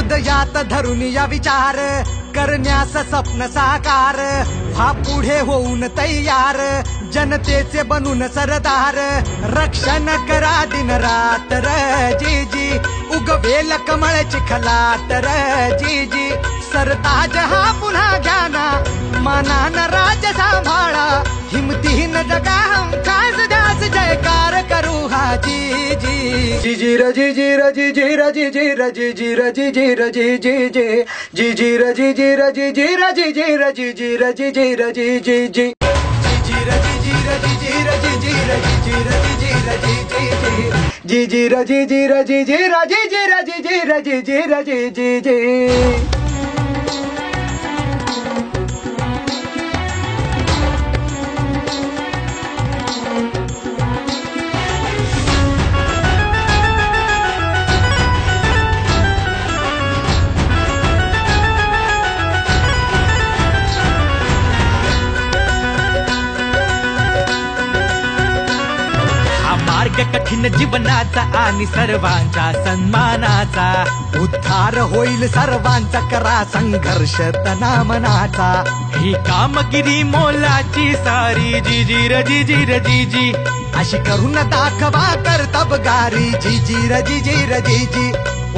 हृदयात धरून या विचार करण्यास स्वप्न साकार व्हा पुढे होऊन तयार जनतेचे बनून सरदार रक्षण करा दिन रात्र जी जी उगवेल कमळ चिखलात जी जी सरताज हा पुन्हा घ्याना मानान राज सांभाळा हिमतीन जगा हम खास ध्यास जयकार करू हा जी जी जी जी र जी जी र जी जी र जी जी र जी जी र जी जी र जी जी जी जी जी र जी जी र जी जी र जी जी र जी जी र जी जी र जी जी जी जी जी र जी जी र जी जी र जी जी र जी जी र जी जी र जी जी जी कठीण जीवनाचा आणि सर्वांच्या सन्मानाचा उद्धार होईल सर्वांचा करा संघर्ष तना मनाचा ही कामगिरी मोलाची सारी जी जी र जी जी र जी जी अशी करून दाखवा कर्तबगारी जी जी र जी जी र जी जी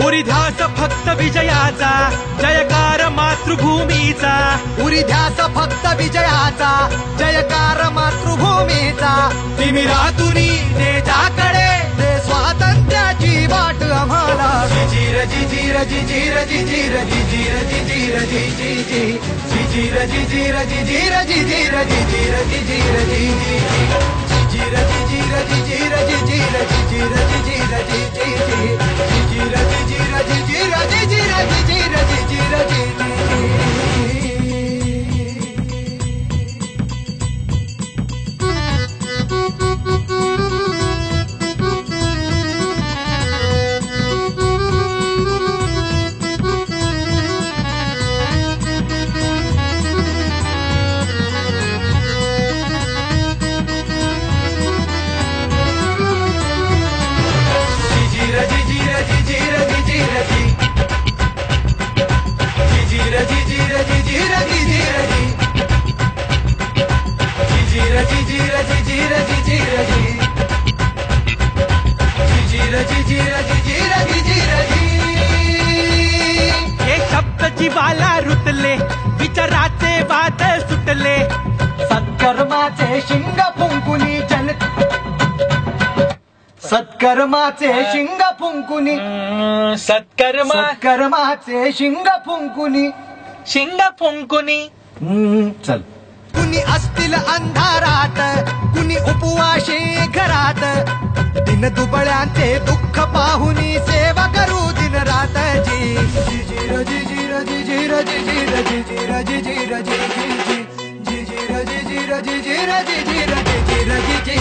उरी ध्यास फक्त विजयाचा जयकार मातृभूमीचा उरी ध्यास फक्त विजयाचा जयकार मातृभूमीचा तिमिरातुनी देशाकडे दे स्वातंत्र्याची वाट आम्हाला जी जी र जी जी र जी जी र जी जी र जी जी र जी जी र जी जी जी जी जी र जी जी र जी जी र जी जी र जी जी र जी जी र जी जी जी र जी जी र जी जी र जी जी र जी जी र जी जी र जी जी जी जी र जी जी र जी जी र जी जी र जी जी र जी जी र जी हे शब्द जीवाला रुतले विचाराचे वाद सुटले सत्कर्माचे शिंग फुंकुनी जन सत्कर्माचे शिंग फुंकुनी सत्कर्माचे शिंग फुंकुनी चल कुणी असतील अंधारात कुणी उपवाशी घरात दिन दुबळ्यांचे दुःख पाहुनी सेवा करू दिन रात जी जी जी र जी जी र जी जी र जी जी र जी जी र जी जी र जी जी जी जी जी र जी जी र जी जी र जी जी र जी जी र जी जी